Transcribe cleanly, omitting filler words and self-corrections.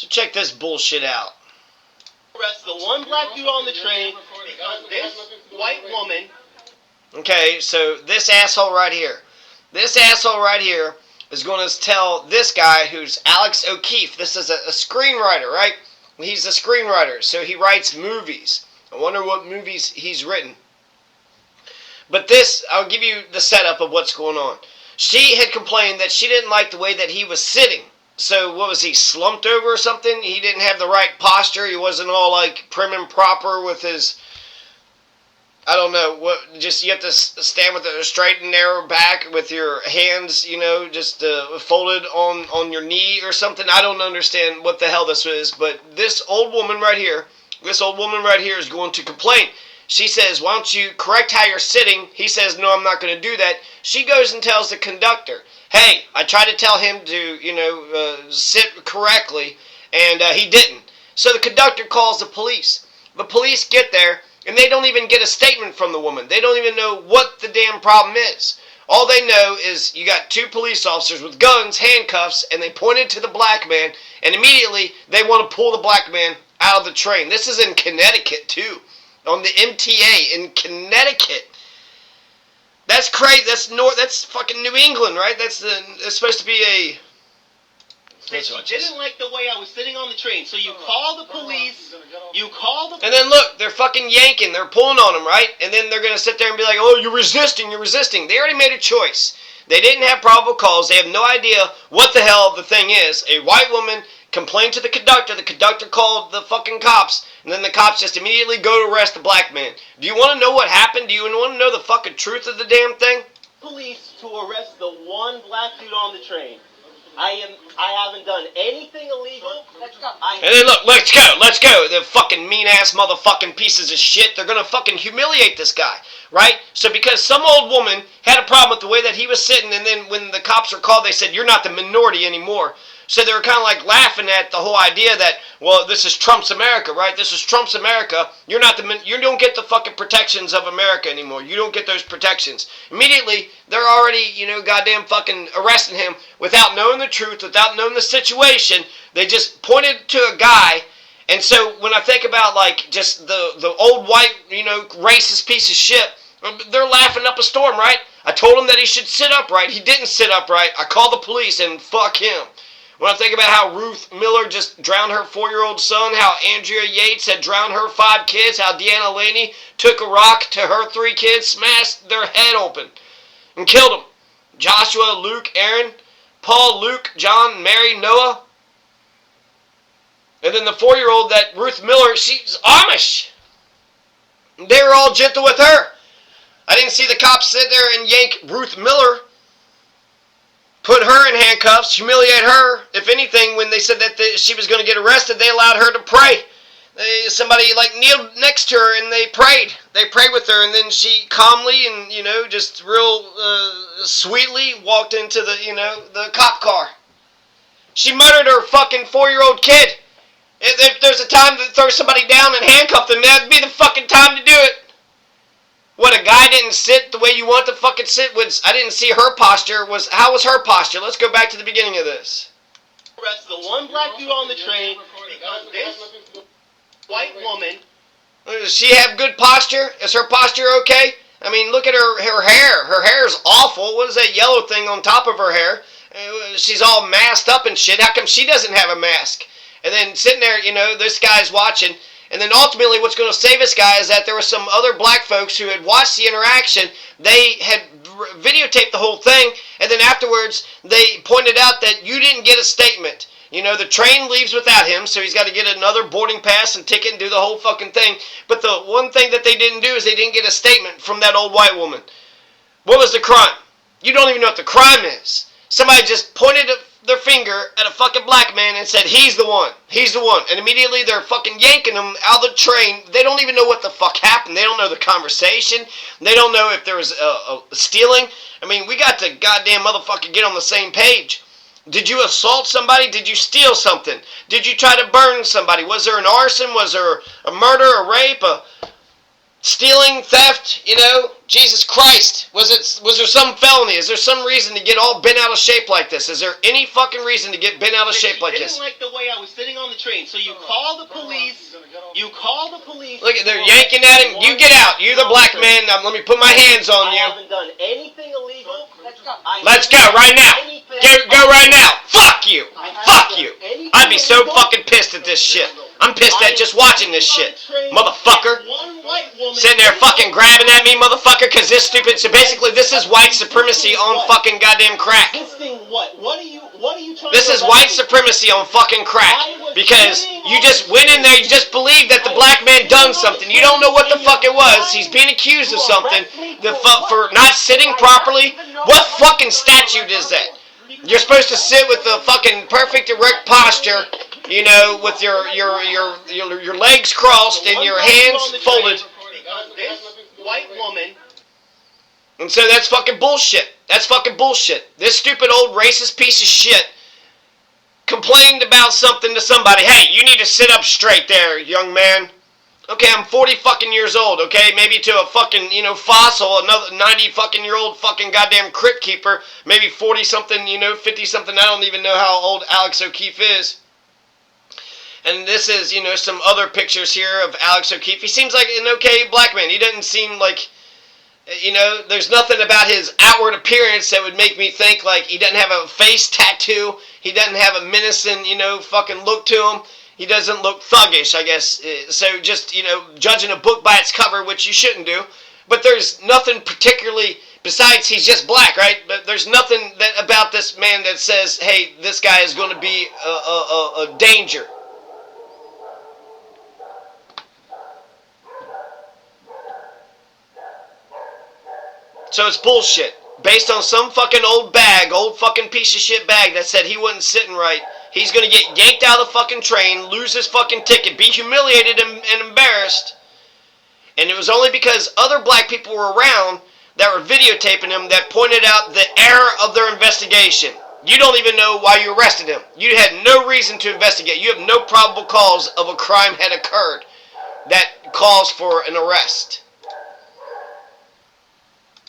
So check this bullshit out. Arrest the one black dude on the train because this white woman... Okay, so this asshole right here. This asshole right here is going to tell this guy who's Alex O'Keefe. This is a screenwriter, right? He's a screenwriter, so he writes movies. I wonder what movies he's written. But this, I'll give you the setup of what's going on. She had complained that she didn't like the way that he was sitting. So what was he, slumped over or something? He didn't have the right posture. He wasn't all like prim and proper with his... I don't know, just you have to stand with a straight and narrow back with your hands, just folded on your knee or something. I don't understand what the hell this is, but this old woman right here is going to complain. She says, why don't you correct how you're sitting? He says, no, I'm not going to do that. She goes and tells the conductor, hey, I tried to tell him to, sit correctly, and he didn't. So the conductor calls the police. The police get there, and they don't even get a statement from the woman. They don't even know what the damn problem is. All they know is you got two police officers with guns, handcuffs, and they pointed to the black man, and immediately they want to pull the black man out of the train. This is in Connecticut, too. On the MTA in Connecticut. That's crazy. That's fucking New England, right? It's supposed to be a... She didn't like the way I was sitting on the train, so you call the police, And then look, they're fucking yanking, they're pulling on him, right? And then they're going to sit there and be like, oh, you're resisting. They already made a choice. They didn't have probable cause. They have no idea what the hell the thing is. A white woman complained to the conductor called the fucking cops, and then the cops just immediately go to arrest the black man. Do you want to know what happened? Do you want to know the fucking truth of the damn thing? Police to arrest the one black dude on the train. I haven't done anything illegal. Let's go. And then look, let's go. The fucking mean-ass motherfucking pieces of shit. They're gonna fucking humiliate this guy, right? So because some old woman had a problem with the way that he was sitting, and then when the cops were called, they said, you're not the minority anymore. So they were kind of like laughing at the whole idea that, well, this is Trump's America, right? This is Trump's America. You don't get the fucking protections of America anymore. You don't get those protections. Immediately, they're already, goddamn fucking arresting him without knowing the truth, without knowing the situation. They just pointed to a guy. And so when I think about, like, just the old white, racist piece of shit, they're laughing up a storm, right? I told him that he should sit upright. He didn't sit upright. I called the police and fuck him. When I think about how Ruth Miller just drowned her 4-year-old son, how Andrea Yates had drowned her 5 kids, how Deanna Laney took a rock to her 3 kids, smashed their head open, and killed them. Joshua, Luke, Aaron, Paul, Luke, John, Mary, Noah. And then the 4-year-old, that Ruth Miller, she's Amish. They were all gentle with her. I didn't see the cops sit there and yank Ruth Miller, put her in handcuffs, humiliate her. If anything, when they said that she was going to get arrested, they allowed her to pray. Somebody kneeled next to her and they prayed. They prayed with her, and then she calmly and just real sweetly walked into the cop car. She murdered her fucking 4-year-old kid. If there's a time to throw somebody down and handcuff them, that'd be the fucking time to do it. What, a guy didn't sit the way you want to fucking sit? I didn't see her posture. How was her posture? Let's go back to the beginning of this. Arrest the one black dude on the train because this white woman... Does she have good posture? Is her posture okay? I mean, look at her hair. Her hair is awful. What is that yellow thing on top of her hair? She's all masked up and shit. How come she doesn't have a mask? And then sitting there, this guy's watching... And then ultimately what's going to save this guy is that there were some other black folks who had watched the interaction. They had videotaped the whole thing. And then afterwards, they pointed out that you didn't get a statement. The train leaves without him, so he's got to get another boarding pass and ticket and do the whole fucking thing. But the one thing that they didn't do is they didn't get a statement from that old white woman. What was the crime? You don't even know what the crime is. Somebody just pointed their finger at a fucking black man and said, he's the one. And immediately they're fucking yanking him out of the train. They don't even know what the fuck happened. They don't know the conversation. They don't know if there was a stealing. I mean, we got to goddamn motherfucker get on the same page. Did you assault somebody? Did you steal something? Did you try to burn somebody? Was there an arson? Was there a murder, a rape? Stealing, theft, Jesus Christ. Was there some felony? Is there some reason to get all bent out of shape like this? Is there any fucking reason to get bent out of shape like this? She didn't like the way I was sitting on the train, so you call the police. You call the police. Look, they're yanking at him. You get out. You're the black man. Let me put my hands on you. I haven't done anything illegal. Let's go right now. Go right now. Fuck you. Fuck you. I'd be so fucking pissed at this shit. I'm pissed at just watching this shit. Motherfucker. Sitting there fucking grabbing at me, motherfucker, because this stupid... So basically, this is white supremacy on fucking goddamn crack. What are you trying This is white supremacy on fucking crack. Because you just went in there, you just believed that the black man done something. You don't know what the fuck it was. He's being accused of something for not sitting properly. What fucking statute is that? You're supposed to sit with the fucking perfect erect posture, with your legs crossed and your hands folded. Because this white woman... And so that's fucking bullshit. That's fucking bullshit. This stupid old racist piece of shit complained about something to somebody. Hey, you need to sit up straight there, young man. Okay, I'm 40 fucking years old, okay? Maybe to a fucking, fossil, another 90 fucking year old fucking goddamn crypt keeper, maybe 40 something, 50 something. I don't even know how old Alex O'Keefe is. And this is, some other pictures here of Alex O'Keefe. He seems like an okay black man. He doesn't seem like, there's nothing about his outward appearance that would make me think like he doesn't have a face tattoo. He doesn't have a menacing, fucking look to him. He doesn't look thuggish, I guess. So just, judging a book by its cover, which you shouldn't do. But there's nothing particularly, besides he's just black, right? But there's nothing about this man that says, hey, this guy is going to be a danger. So it's bullshit. Based on some fucking old fucking piece of shit bag that said he wasn't sitting right. He's gonna get yanked out of the fucking train, lose his fucking ticket, be humiliated and embarrassed. And it was only because other black people were around that were videotaping him that pointed out the error of their investigation. You don't even know why you arrested him. You had no reason to investigate. You have no probable cause of a crime had occurred that calls for an arrest.